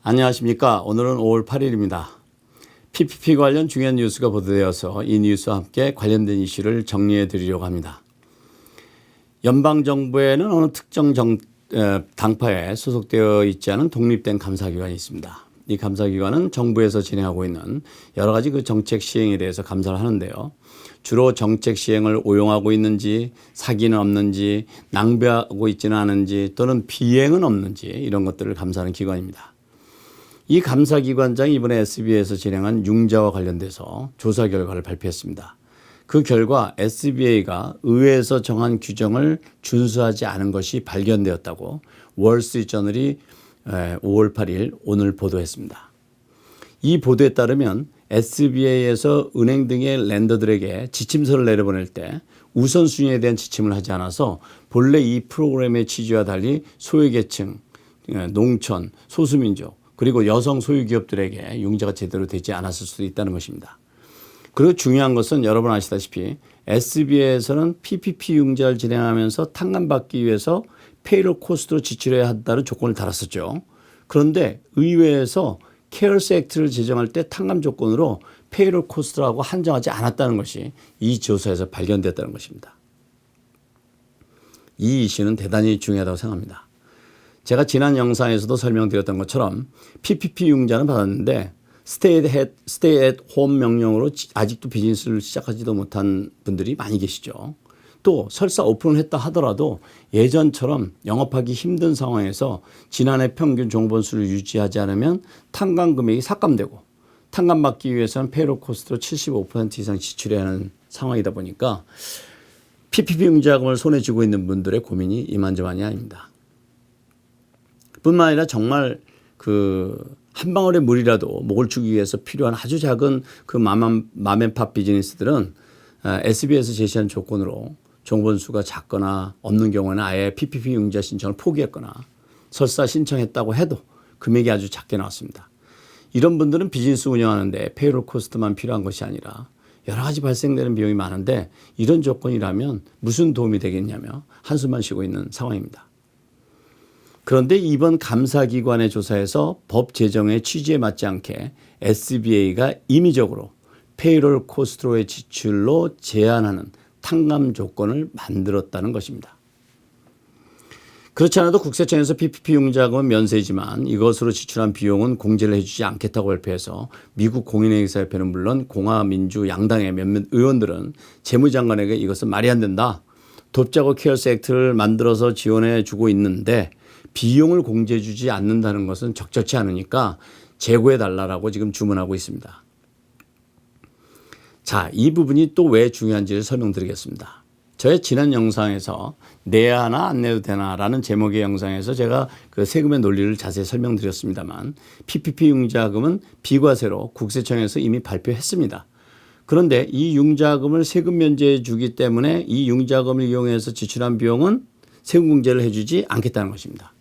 안녕하십니까. 오늘은 5월 8일입니다. PPP 관련 중요한 뉴스가 보도되어서 이 뉴스와 함께 관련된 이슈를 정리해 드리려고 합니다. 연방정부에는 어느 특정 당파에 소속되어 있지 않은 독립된 감사기관이 있습니다. 이 감사기관은 정부에서 진행하고 있는 여러 가지 그 정책 시행에 대해서 감사를 하는데요. 주로 정책 시행을 오용하고 있는지, 사기는 없는지, 낭비하고 있지는 않은지, 또는 비행은 없는지 이런 것들을 감사하는 기관입니다. 이 감사기관장이 이번에 SBA에서 진행한 융자와 관련돼서 조사 결과를 발표했습니다. 그 결과 SBA가 의회에서 정한 규정을 준수하지 않은 것이 발견되었다고 월스트리트저널이 5월 8일 오늘 보도했습니다. 이 보도에 따르면 SBA에서 은행 등의 렌더들에게 지침서를 내려보낼 때 우선순위에 대한 지침을 하지 않아서 본래 이 프로그램의 취지와 달리 소외계층, 농촌, 소수민족 그리고 여성 소유기업들에게 융자가 제대로 되지 않았을 수도 있다는 것입니다. 그리고 중요한 것은 여러분 아시다시피 SBA에서는 PPP 융자를 진행하면서 탕감받기 위해서 페이롤 코스트로 지출해야 한다는 조건을 달았었죠. 그런데 의회에서 케어스 액트를 제정할 때 탕감 조건으로 페이롤 코스트라고 한정하지 않았다는 것이 이 조사에서 발견됐다는 것입니다. 이 이슈는 대단히 중요하다고 생각합니다. 제가 지난 영상에서도 설명드렸던 것처럼 PPP 융자는 받았는데 스테이 앳 홈 명령으로 아직도 비즈니스를 시작하지도 못한 분들이 많이 계시죠. 또 설사 오픈을 했다 하더라도 예전처럼 영업하기 힘든 상황에서 지난해 평균 종본수를 유지하지 않으면 탕감 금액이 삭감되고 탕감받기 위해서는 페이롤 코스트로 75% 이상 지출해야 하는 상황이다 보니까 PPP 융자금을 손에 쥐고 있는 분들의 고민이 이만저만이 아닙니다. 뿐만 아니라 정말 한 방울의 물이라도 목을 주기 위해서 필요한 아주 작은 맘앤팝 비즈니스들은 SBA에서 제시한 조건으로 종본수가 작거나 없는 경우는 아예 PPP 융자 신청을 포기했거나 설사 신청했다고 해도 금액이 아주 작게 나왔습니다. 이런 분들은 비즈니스 운영하는데 페이롤 코스트만 필요한 것이 아니라 여러 가지 발생되는 비용이 많은데 이런 조건이라면 무슨 도움이 되겠냐며 한숨만 쉬고 있는 상황입니다. 그런데 이번 감사기관의 조사에서 법 제정의 취지에 맞지 않게 SBA가 임의적으로 페이롤 코스트로의 지출로 제한하는 탕감 조건을 만들었다는 것입니다. 그렇지 않아도 국세청에서 PPP 융자금은 면세이지만 이것으로 지출한 비용은 공제를 해주지 않겠다고 발표해서 미국 공인회계사협회는 물론 공화 민주 양당의 몇몇 의원들은 재무장관에게 이것은 말이 안 된다. 돕자고 케어스 액트를 만들어서 지원해 주고 있는데 비용을 공제해 주지 않는다는 것은 적절치 않으니까 재고해 달라고 지금 주문하고 있습니다. 자, 이 부분이 또 왜 중요한지를 설명드리겠습니다. 저의 지난 영상에서 내야 하나 안 내도 되나라는 제목의 영상에서 제가 그 세금의 논리를 자세히 설명드렸습니다만 PPP 융자금은 비과세로 국세청에서 이미 발표했습니다. 그런데 이 융자금을 세금 면제해 주기 때문에 이 융자금을 이용해서 지출한 비용은 세금 공제를 해 주지 않겠다는 것입니다.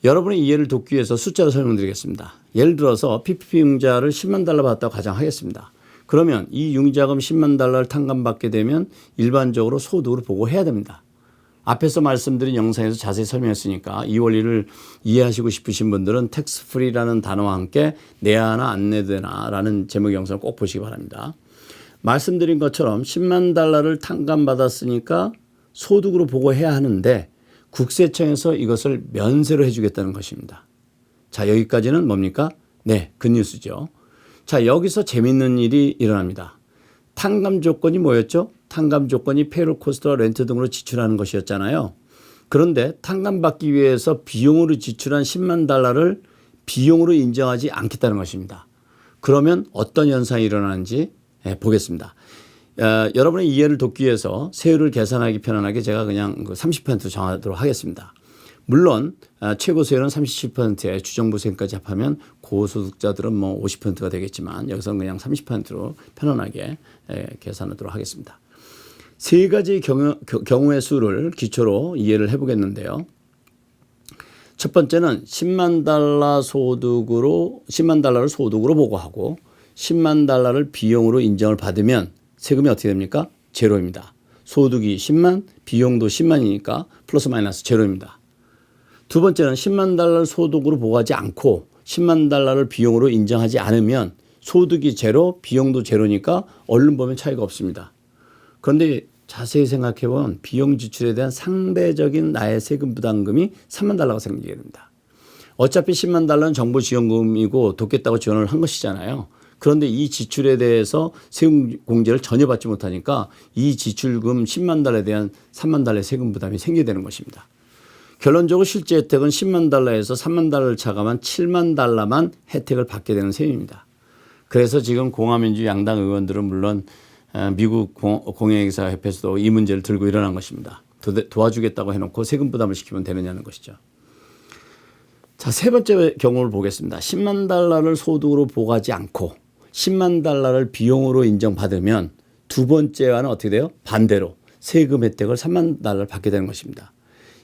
여러분의 이해를 돕기 위해서 숫자로 설명드리겠습니다. 예를 들어서 PPP 융자를 10만 달러 받았다고 가정하겠습니다. 그러면 이 융자금 10만 달러를 탕감받게 되면 일반적으로 소득으로 보고해야 됩니다. 앞에서 말씀드린 영상에서 자세히 설명했으니까 이 원리를 이해하시고 싶으신 분들은 텍스 프리라는 단어와 함께 내야 하나 안 내도 되나라는 제목의 영상을 꼭 보시기 바랍니다. 말씀드린 것처럼 10만 달러를 탕감받았으니까 소득으로 보고해야 하는데 국세청에서 이것을 면세로 해주겠다는 것입니다. 자, 여기까지는 뭡니까? 네, 굿뉴스죠. 자, 여기서 재밌는 일이 일어납니다. 탕감 조건이 뭐였죠? 탕감 조건이 페이롤 코스트와 렌트 등으로 지출하는 것이었잖아요. 그런데 탕감받기 위해서 비용으로 지출한 10만 달러를 비용으로 인정하지 않겠다는 것입니다. 그러면 어떤 현상이 일어나는지 보겠습니다. 여러분의 이해를 돕기 위해서 세율을 계산하기 편안하게 제가 그냥 30% 정하도록 하겠습니다. 물론 최고 세율은 37%에 주정부세까지 합하면 고소득자들은 50%가 되겠지만 여기서는 그냥 30%로 편안하게 계산하도록 하겠습니다. 세 가지 경우의 수를 기초로 이해를 해보겠는데요. 첫 번째는 10만 달러를 소득으로 보고하고 10만 달러를 비용으로 인정을 받으면 세금이 어떻게 됩니까? 제로입니다. 소득이 10만, 비용도 10만이니까 플러스 마이너스 제로입니다. 두 번째는 10만 달러를 소득으로 보고하지 않고 10만 달러를 비용으로 인정하지 않으면 소득이 제로, 비용도 제로니까 얼른 보면 차이가 없습니다. 그런데 자세히 생각해 보면 비용 지출에 대한 상대적인 나의 세금 부담금이 3만 달러가 생기게 됩니다. 어차피 10만 달러는 정부 지원금이고 돕겠다고 지원을 한 것이잖아요. 그런데 이 지출에 대해서 세금 공제를 전혀 받지 못하니까 이 지출금 10만 달러에 대한 3만 달러의 세금 부담이 생기게 되는 것입니다. 결론적으로 실제 혜택은 10만 달러에서 3만 달러를 차감한 7만 달러만 혜택을 받게 되는 셈입니다. 그래서 지금 공화민주 양당 의원들은 물론 미국 공영회계사협회에서도 이 문제를 들고 일어난 것입니다. 도와주겠다고 해놓고 세금 부담을 시키면 되느냐는 것이죠. 자, 세 번째 경우를 보겠습니다. 10만 달러를 소득으로 보고하지 않고 10만 달러를 비용으로 인정받으면 두 번째와는 어떻게 돼요? 반대로 세금 혜택을 3만 달러를 받게 되는 것입니다.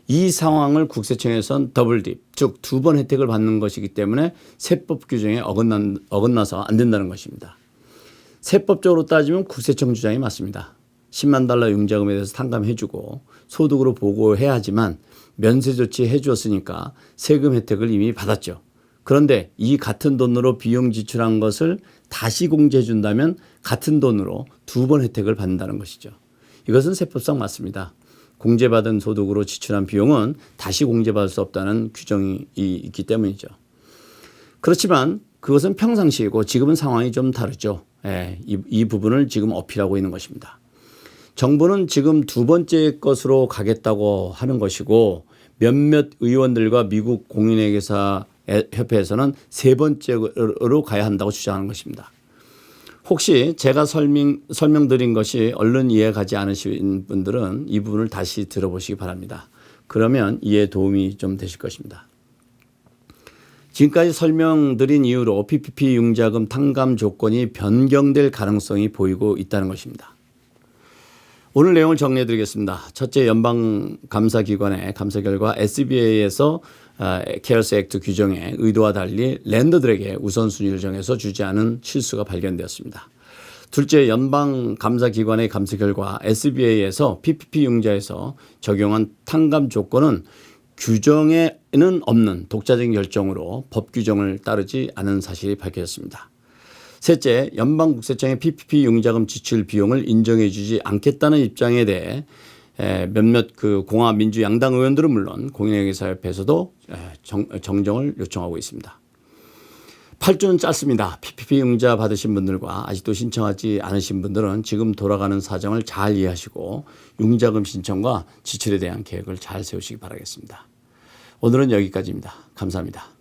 이 상황을 국세청에서는 더블 딥, 즉 두 번 혜택을 받는 것이기 때문에 세법 규정에 어긋나서 안 된다는 것입니다. 세법적으로 따지면 국세청 주장이 맞습니다. 10만 달러 융자금에 대해서 탕감해 주고 소득으로 보고해야 하지만 면세 조치해 주었으니까 세금 혜택을 이미 받았죠. 그런데 이 같은 돈으로 비용 지출한 것을 다시 공제해 준다면 같은 돈으로 두 번 혜택을 받는다는 것이죠. 이것은 세법상 맞습니다. 공제받은 소득으로 지출한 비용은 다시 공제받을 수 없다는 규정이 있기 때문이죠. 그렇지만 그것은 평상시이고 지금은 상황이 좀 다르죠. 이 부분을 지금 어필하고 있는 것입니다. 정부는 지금 두 번째 것으로 가겠다고 하는 것이고 몇몇 의원들과 미국 공인회계사협회에서는 세 번째로 가야 한다고 주장하는 것입니다. 혹시 제가 설명드린 것이 얼른 이해가지 않으신 분들은 이 부분을 다시 들어보시기 바랍니다. 그러면 이해에 도움이 좀 되실 것입니다. 지금까지 설명드린 이유로 PPP 융자금 탕감 조건이 변경될 가능성이 보이고 있다는 것입니다. 오늘 내용을 정리해 드리겠습니다. 첫째, 연방감사기관의 감사 결과 SBA에서 케어스 액트 규정의 의도와 달리 랜더들에게 우선순위를 정해서 주지 않은 실수가 발견되었습니다. 둘째, 연방감사기관의 감사 결과 SBA에서 PPP 융자에서 적용한 탕감 조건은 규정에는 없는 독자적인 결정으로 법 규정을 따르지 않은 사실이 밝혀졌습니다. 셋째, 연방국세청의 PPP 융자금 지출 비용을 인정해 주지 않겠다는 입장에 대해 몇몇 공화 민주 양당 의원들은 물론 공인회계사협회에서도 정정을 요청하고 있습니다. 8주는 짧습니다. PPP 융자 받으신 분들과 아직도 신청하지 않으신 분들은 지금 돌아가는 사정을 잘 이해하시고 융자금 신청과 지출에 대한 계획을 잘 세우시기 바라겠습니다. 오늘은 여기까지입니다. 감사합니다.